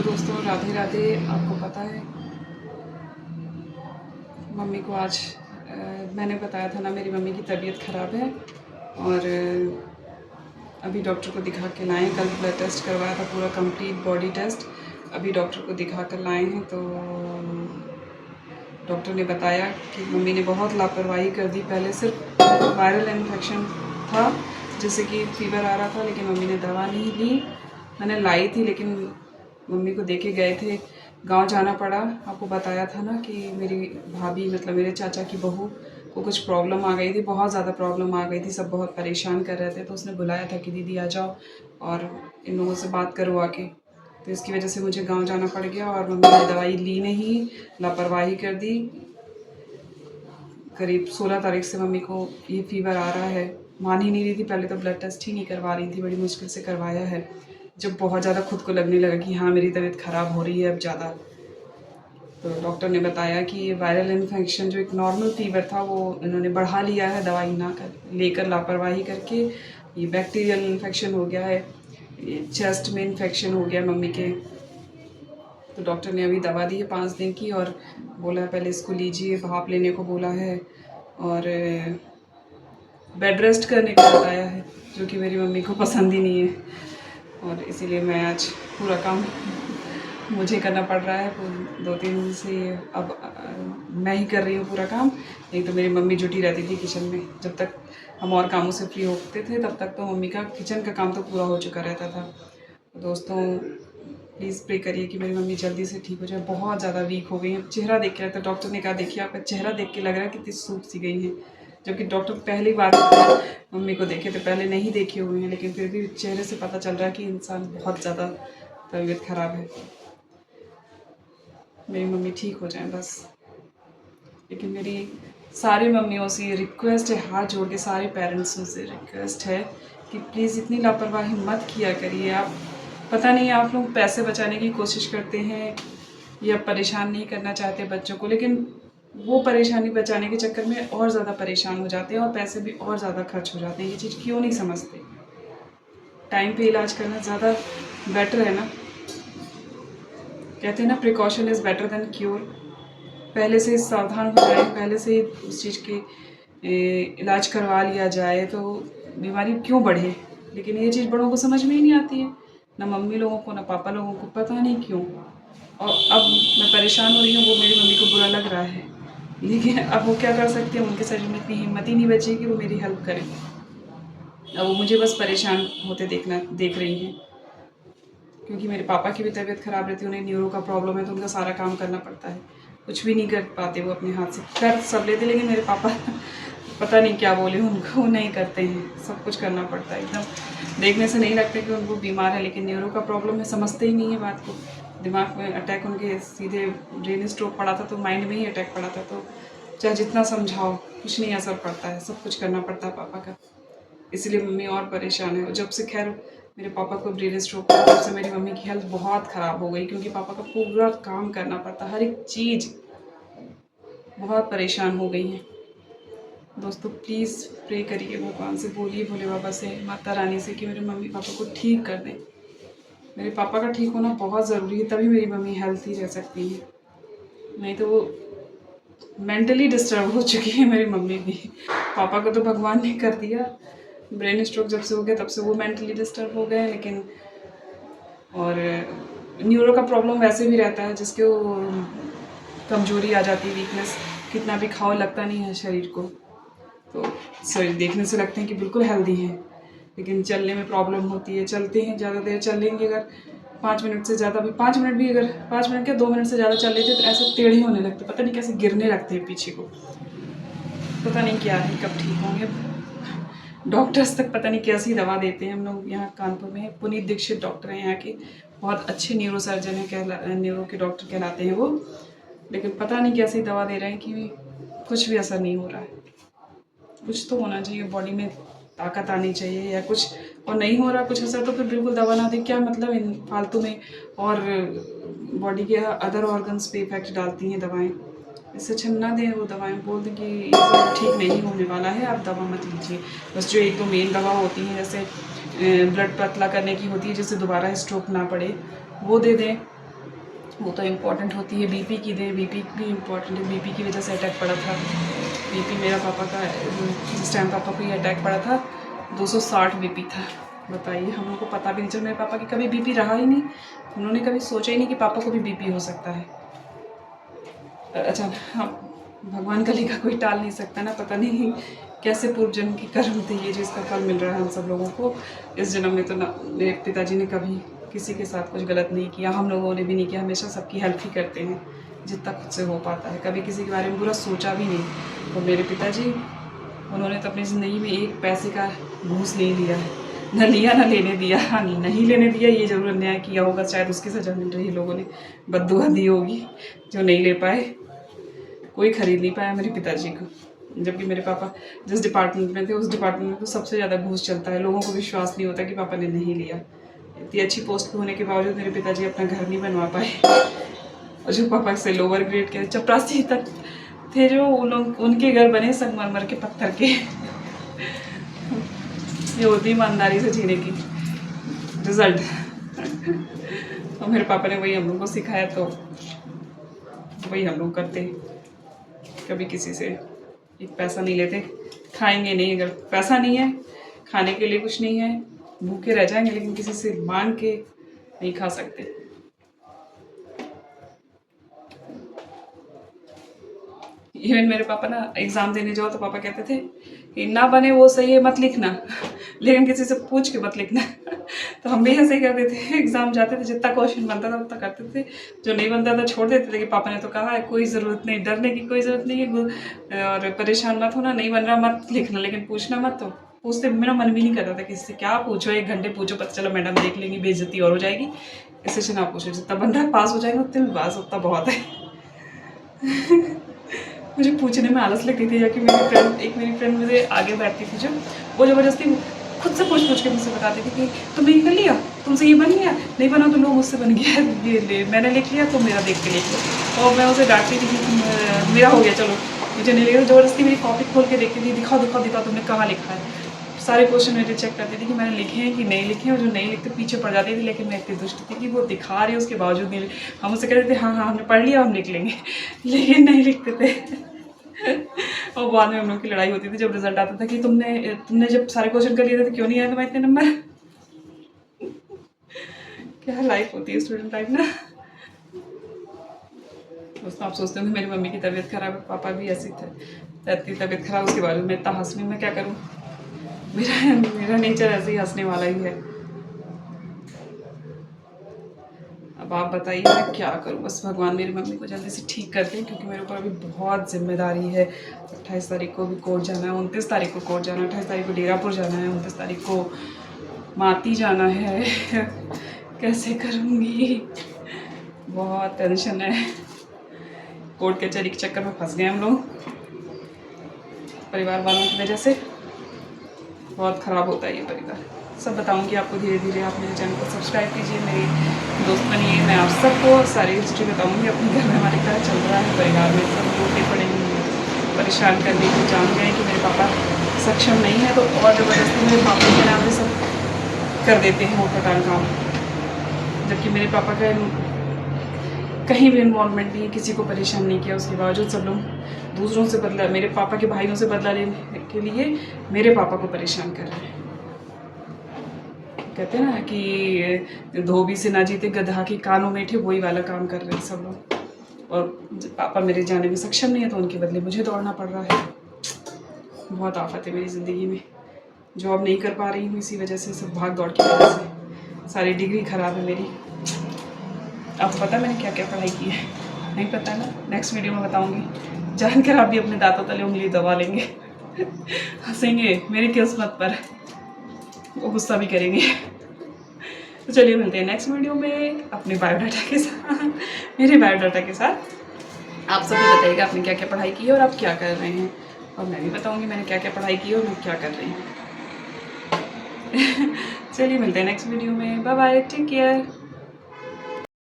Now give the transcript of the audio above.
दोस्तों, राधे राधे। आपको पता है मम्मी को आज मैंने बताया था ना, मेरी मम्मी की तबीयत ख़राब है और अभी डॉक्टर को दिखा के लाए हैं। कल ब्लड टेस्ट करवाया था, पूरा कंप्लीट बॉडी टेस्ट। अभी डॉक्टर को दिखा कर लाए हैं तो डॉक्टर ने बताया कि मम्मी ने बहुत लापरवाही कर दी। पहले सिर्फ वायरल इन्फेक्शन था, जैसे कि फ़ीवर आ रहा था, लेकिन मम्मी ने दवा नहीं ली। मैंने लाई थी लेकिन मम्मी को देके गए थे, गांव जाना पड़ा। आपको बताया था ना कि मेरी भाभी मतलब मेरे चाचा की बहू को कुछ प्रॉब्लम आ गई थी, बहुत ज़्यादा प्रॉब्लम आ गई थी। सब बहुत परेशान कर रहे थे, तो उसने बुलाया था कि दीदी आ जाओ और इन लोगों से बात करो आके। तो इसकी वजह से मुझे गांव जाना पड़ गया और मम्मी ने दवाई ली नहीं, लापरवाही कर दी। करीब 16 तारीख से मम्मी को ये फ़ीवर आ रहा है। मान ही नहीं रही थी, पहले तो ब्लड टेस्ट ही नहीं करवा रही थी, बड़ी मुश्किल से करवाया है। जब बहुत ज़्यादा खुद को लगने लगा कि हाँ मेरी तबीयत ख़राब हो रही है अब ज़्यादा, तो डॉक्टर ने बताया कि ये वायरल इन्फेक्शन जो एक नॉर्मल फ़ीवर था वो इन्होंने बढ़ा लिया है, दवाई ना कर लेकर लापरवाही करके। ये बैक्टीरियल इन्फेक्शन हो गया है, ये चेस्ट में इन्फेक्शन हो गया मम्मी के। तो डॉक्टर ने अभी दवा दी है 5 दिन की और बोला है पहले इसको लीजिए, भाप लेने को बोला है और बेड रेस्ट करने को बताया है, जो कि मेरी मम्मी को पसंद ही नहीं है। और इसीलिए मैं आज पूरा काम मुझे करना पड़ रहा है। 2-3 दिन से अब मैं ही कर रही हूँ पूरा काम। नहीं तो मेरी मम्मी जुटी रहती थी किचन में। जब तक हम और कामों से फ्री होते थे तब तक तो मम्मी का किचन का काम तो पूरा हो चुका रहता था। तो दोस्तों प्लीज़ प्रे करिए कि मेरी मम्मी जल्दी से ठीक हो जाए। बहुत ज़्यादा वीक हो गई हैं, चेहरा देख के लगता है, डॉक्टर ने कहा देखिए आपका चेहरा देख के लग रहा है कितनी सूख सी गई हैं। जबकि डॉक्टर पहली बार मम्मी को देखे थे, पहले नहीं देखे हुए हैं, लेकिन फिर भी चेहरे से पता चल रहा है कि इंसान बहुत ज़्यादा तबीयत ख़राब है। मेरी मम्मी ठीक हो जाए बस। लेकिन मेरी सारी मम्मियों से ये रिक्वेस्ट है, हाथ जोड़ के सारे पेरेंट्सों से रिक्वेस्ट है कि प्लीज़ इतनी लापरवाही मत किया करिए। आप पता नहीं आप लोग पैसे बचाने की कोशिश करते हैं या परेशान नहीं करना चाहते बच्चों को, लेकिन वो परेशानी बचाने के चक्कर में और ज़्यादा परेशान हो जाते हैं और पैसे भी और ज़्यादा खर्च हो जाते हैं। ये चीज़ क्यों नहीं समझते? टाइम पे इलाज करना ज़्यादा बेटर है ना। कहते हैं ना precaution is better than cure. पहले से सावधान हो जाए, पहले से उस चीज़ के इलाज करवा लिया जाए तो बीमारी क्यों बढ़े। लेकिन ये चीज़ बड़ों को समझ में ही नहीं आती है, ना मम्मी लोगों को ना पापा लोगों को, पता नहीं क्यों। और अब मैं परेशान हो रही हूँ, वो मेरी मम्मी को बुरा लग रहा है, लेकिन अब वो क्या कर सकती है, उनके शरीर में इतनी हिम्मत ही नहीं बची कि वो मेरी हेल्प करें। अब वो मुझे बस परेशान होते देख रही हैं, क्योंकि मेरे पापा की भी तबीयत ख़राब रहती है, उन्हें न्यूरो का प्रॉब्लम है, तो उनका सारा काम करना पड़ता है। कुछ भी नहीं कर पाते वो अपने हाथ से, कर सब लेते, लेकिन मेरे पापा पता नहीं क्या बोले उनको, वो नहीं करते हैं, सब कुछ करना पड़ता है। एकदम देखने से नहीं लगता कि उनको बीमार है, लेकिन न्यूरो का प्रॉब्लम है, समझते ही नहीं है बात को। दिमाग में अटैक, उनके सीधे ब्रेन स्ट्रोक पड़ा था, तो माइंड में ही अटैक पड़ा था, तो चाहे जितना समझाओ कुछ नहीं असर पड़ता है, सब कुछ करना पड़ता है पापा का। इसलिए मम्मी और परेशान है। जब से खैर मेरे पापा को ब्रेन स्ट्रोक हुआ, तब से मेरी मम्मी की हेल्थ बहुत ख़राब हो गई, क्योंकि पापा का पूरा काम करना पड़ता, हर एक चीज़। बहुत परेशान हो गई हैं दोस्तों। प्लीज़ प्रे करिए, भगवान से बोलिए, भोले बाबा से, माता रानी से, कि मेरे मम्मी पापा को ठीक कर दें। मेरे पापा का ठीक होना बहुत ज़रूरी है, तभी मेरी मम्मी हेल्थी रह सकती है। नहीं तो वो मेंटली डिस्टर्ब हो चुकी है मेरी मम्मी भी। पापा को तो भगवान ने कर दिया, ब्रेन स्ट्रोक जब से हो गया तब से वो मेंटली डिस्टर्ब हो गए। लेकिन और न्यूरो का प्रॉब्लम वैसे भी रहता है, जिसके वो कमजोरी आ जाती है, वीकनेस, कितना भी खाओ लगता नहीं है शरीर को। तो शरीर देखने से लगते हैं कि बिल्कुल हेल्दी हैं, लेकिन चलने में प्रॉब्लम होती है। चलते हैं, ज़्यादा देर चलेंगे अगर 5 मिनट से ज़्यादा भी, 5 मिनट भी, अगर 5 मिनट क्या 2 मिनट से ज़्यादा चल लेते तो ऐसे टेढ़े होने लगते, पता नहीं कैसे गिरने लगते हैं पीछे को। पता नहीं क्या है, कब ठीक होंगे। डॉक्टर्स तक पता नहीं कैसी दवा देते हैं। हम लोग यहाँ कानपुर में पुनीत दीक्षित डॉक्टर हैं यहाँ के, बहुत अच्छे न्यूरो सर्जन हैं, न्यूरो के डॉक्टर कहलाते हैं वो। लेकिन पता नहीं कैसी दवा दे रहे हैं कि कुछ भी असर नहीं हो रहा है। कुछ तो होना चाहिए, बॉडी में ताकत आनी चाहिए या कुछ, और नहीं हो रहा कुछ असर तो फिर बिल्कुल दवा ना दे। क्या मतलब इन फालतू में, और बॉडी के अदर ऑर्गन्स पे इफेक्ट डालती हैं दवाएं। इससे अच्छा ना दें वो दवाएं, बोल दें कि ये सब ठीक नहीं होने वाला है, आप दवा मत लीजिए। बस जो एक दो मेन दवा होती हैं, जैसे ब्लड पतला करने की होती है, जिससे दोबारा स्ट्रोक ना पड़े, वो दे दें। वो तो इम्पॉर्टेंट होती है। बीपी की दे, बीपी भी इम्पॉर्टेंट है। बीपी की वजह से अटैक पड़ा था। बीपी मेरा पापा का जिस टाइम पापा को ये अटैक पड़ा था 260 बीपी था। बताइए, हम लोग को पता भी नहीं चला। मेरे पापा की कभी बीपी रहा ही नहीं। उन्होंने कभी सोचा ही नहीं कि पापा को भी बीपी हो सकता है। अच्छा, हाँ, भगवान का लिखा कोई टाल नहीं सकता ना। पता नहीं कैसे पूर्व जन्म की कर्म थे ये, जिसका फल मिल रहा है हम सब लोगों को इस जन्म में। तो ना, मेरे पिताजी ने कभी किसी के साथ कुछ गलत नहीं किया, हम लोगों ने भी नहीं किया। हमेशा सबकी हेल्प ही करते हैं जितना खुद से हो पाता है। कभी किसी के बारे में बुरा सोचा भी नहीं। और मेरे पिताजी, उन्होंने तो अपनी ज़िंदगी में एक पैसे का घूस नहीं लिया है, न लिया न लेने दिया। हाँ, नहीं लेने दिया, ये जरूर अन्याय किया होगा, शायद उसकी सजा मिल रही है। लोगों ने बद्दुआ दी होगी जो नहीं ले पाए। कोई खरीद नहीं पाया मेरे पिताजी को। जबकि मेरे पापा जिस डिपार्टमेंट में थे उस डिपार्टमेंट में तो सबसे ज़्यादा घूस चलता है। लोगों को विश्वास नहीं होता कि पापा ने नहीं लिया। इतनी अच्छी पोस्ट पे होने के बावजूद मेरे पिताजी अपना घर नहीं बनवा पाए। और जो पापा से लोअर ग्रेड के चपरासी तक थे, जो उनके घर बने संगमरमर के पत्थर के। ये होती ईमानदारी से जीने की रिजल्ट। और मेरे पापा ने वही हम लोग को सिखाया, तो वही हम लोग करते। कभी किसी से एक पैसा नहीं लेते। खाएंगे नहीं, अगर पैसा नहीं है, खाने के लिए कुछ नहीं है, भूखे रह जाएंगे, लेकिन किसी से मांग के नहीं खा सकते। इवन मेरे पापा ना एग्ज़ाम देने जाओ तो पापा कहते थे कि ना बने वो सही है, मत लिखना, लेकिन किसी से पूछ के मत लिखना। तो हम भी ऐसे ही करते थे। एग्ज़ाम जाते थे, जितना क्वेश्चन बनता था उतना करते थे, जो नहीं बनता था छोड़ देते थे कि पापा ने तो कहा है, कोई ज़रूरत नहीं, डरने की कोई ज़रूरत नहीं है, और परेशान मत होना, नहीं बन रहा मत लिखना, लेकिन पूछना मत। तो पूछते, मेरा मन भी नहीं करता था किसी से, क्या पूछो, 1 घंटे पूछो, पता चलो मैडम देख लेंगी, बेइज्जती और हो जाएगी। इससे अच्छा ना पूछो, जितना बन रहा है पास हो जाएगा, उतने में पास उतना बहुत है। मुझे पूछने में आलस लगती थी, जबकि मेरी फ्रेंड मुझे आगे बैठती थी, जो वो ज़बरदस्ती खुद से पूछ के मुझसे बताती थी कि तुमने ये कर लिया, तुमसे ये बन गया, नहीं बना तो लो, मुझसे बन गया, ये ले, मैंने लिख लिया तो मेरा देख के लिख लो। और मैं उसे डांटती थी कि मेरा हो गया, चलो मुझे नहीं लिखा। ज़बरदस्ती मेरी कॉपी खोल के देखती थी, दिखाओ दिखाओ दिखाओ, तुमने कहाँ लिखा है। सारे क्वेश्चन मेरे चेक करती थी कि मैंने लिखे हैं कि नहीं लिखे हैं, और जो नहीं लिखते पीछे पड़ जाती थी। लेकिन मैं इतनी दुष्ट थी कि वो दिखा रही है उसके बावजूद नहीं, हम उससे कहते थे हाँ हाँ हमने पढ़ लिया, हम लिख लेंगे, लेकिन नहीं लिखते थे। और बाद में हम लोग की लड़ाई होती थी जब रिजल्ट आता था कि तुमने जब सारे क्वेश्चन कर लिए थे तो क्यों नहीं आए तुम्हारे इतने नंबर। क्या लाइफ होती है स्टूडेंट लाइफ ना। दोस्तों, आप सोचते होंगे मेरी मम्मी की तबीयत खराब है, पापा भी ऐसी थे, रहती तबीयत खराब, उसके बाद में इतना हंसने में क्या करूँ। मेरा नेचर ऐसे ही हंसने वाला ही है। अब आप बताइए मैं क्या करूँ। बस भगवान मेरी मम्मी को जल्दी से ठीक कर दें, क्योंकि मेरे ऊपर अभी बहुत जिम्मेदारी है। 28 तारीख को भी कोर्ट जाना है, 29 तारीख को कोर्ट जाना है, 28 तारीख को डेरापुर जाना है, 29 तारीख को माती जाना है। कैसे करूँगी, बहुत टेंशन है। कोर्ट कचहरी के चक्कर में फंस गए हम लोग, परिवार वालों की वजह से। बहुत ख़राब होता है ये परिवार। सब बताऊंगी आपको धीरे धीरे। आप मेरे चैनल को सब्सक्राइब कीजिए, मेरी दोस्त बनिए। मैं आप सबको सारी हिस्ट्री बताऊंगी अपने घर में हमारे क्या चल रहा है, परिवार में सब टूटे पड़े परेशान करने को जान गए कि मेरे पापा सक्षम नहीं है, तो और ज़बरदस्ती मेरे पापा के नाम पे सब कर देते हैं वो पटान काम। जबकि मेरे पापा का कहीं भी इन्वॉल्वमेंट नहीं है, किसी को परेशान नहीं किया, उसके बावजूद सब लोग दूसरों से बदला, मेरे पापा के भाइयों से बदला लेने के लिए मेरे पापा को परेशान कर रहे हैं। कहते हैं ना कि धोबी से ना जीते गधा के कानों में थे, वही वाला काम कर रहे हैं सब लोग। और पापा मेरे जाने में सक्षम नहीं है, तो उनके बदले मुझे दौड़ना पड़ रहा है। बहुत आफत है मेरी ज़िंदगी में। जॉब नहीं कर पा रही हूँ इसी वजह से, सब भाग दौड़ की वजह से। सारी डिग्री ख़राब है मेरी। आपको पता मैंने क्या क्या पढ़ाई की है? नहीं पता ना, नेक्स्ट वीडियो में बताऊंगी। जानकर आप भी अपने दांतों तले उंगली दबा लेंगे। हंसेंगे मेरी किस्मत पर, वो गुस्सा भी करेंगे। तो चलिए मिलते हैं नेक्स्ट वीडियो में अपने बायोडाटा के साथ, मेरे बायोडाटा के साथ। आप सभी बताइएगा आपने क्या क्या पढ़ाई की है और आप क्या कर रहे हैं, और मैं भी बताऊंगी मैंने क्या क्या पढ़ाई की है और मैं क्या कर रही हूँ। चलिए मिलते हैं नेक्स्ट वीडियो में। Bye bye, take care.